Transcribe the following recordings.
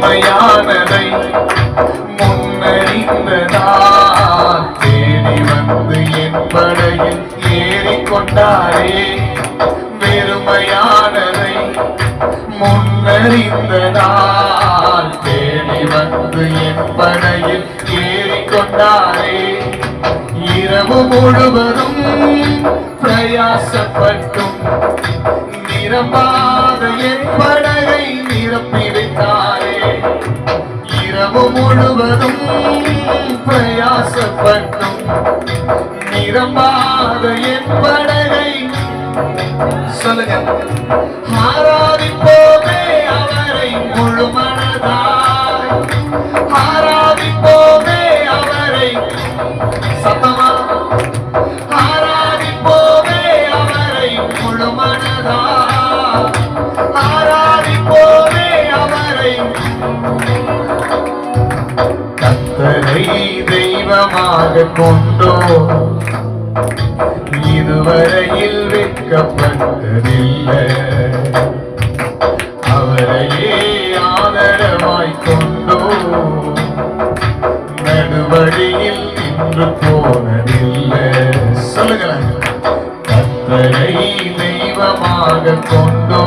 வெறுமையானதை முன்னறிந்ததால் தேடி வந்து என் படையில் ஏறிக்கொண்டாரே. வெறுமையானதை முன்னறிந்ததால் தேடி வந்து என் படையில் ஏறிக்கொண்டாரே. இரவு முழுவதும் பிரயாசப்பட்டும் நிரம்பாத என் படகை நிரப்பி வைத்தாரே. இரவு முழுவதும் பிரயாசப்பட்டும் நிரம்பாத என் படகை சொல்லுங்க. ஆராதிப்போமே அவரை முழு மனதாய், ஆராதிப்போமே அவரை சத்தமா, ஆராதிப்போமே அவரை முழு மனதாய், ஆராதிப்போமே அவரை. கர்த்தரை தெய்வமாக கொண்டோ இதுவரையில் வெட்கப்பட்டதில்லை. அவரையே ஆதரவாய் கொண்டோ நடுவழியில் நின்று போனதில்லை. சொல்லுங்களேன். கர்த்தரை தெய்வமாக கொண்டோ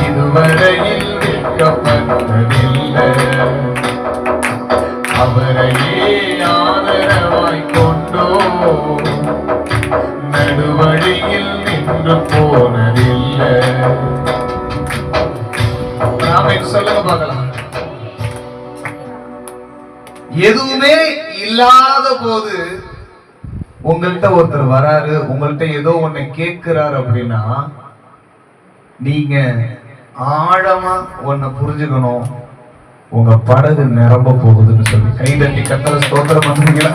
இதுவரையில் வெட்கப்பட்டதில்லை. அவரையே ஆதரவாய் கொண்டோ நடுவழியில் நின்று போனதில்லை. சொல்லுங்க பார்க்கலாம். எதுவுமே இல்லாத போது உங்கள்கிட்ட ஒருத்தர் வராரு, உங்கள்கிட்ட ஏதோ ஒண்ணு கேட்கிறாரு அப்படின்னா நீங்க ஆழமா ஒன்ன புரிஞ்சுக்கணும். உங்க படகு நிரம்ப போகுதுன்னு சொல்லி கைதட்டி கர்த்தரை ஸ்தோத்திரம் பண்ணுவீங்களா?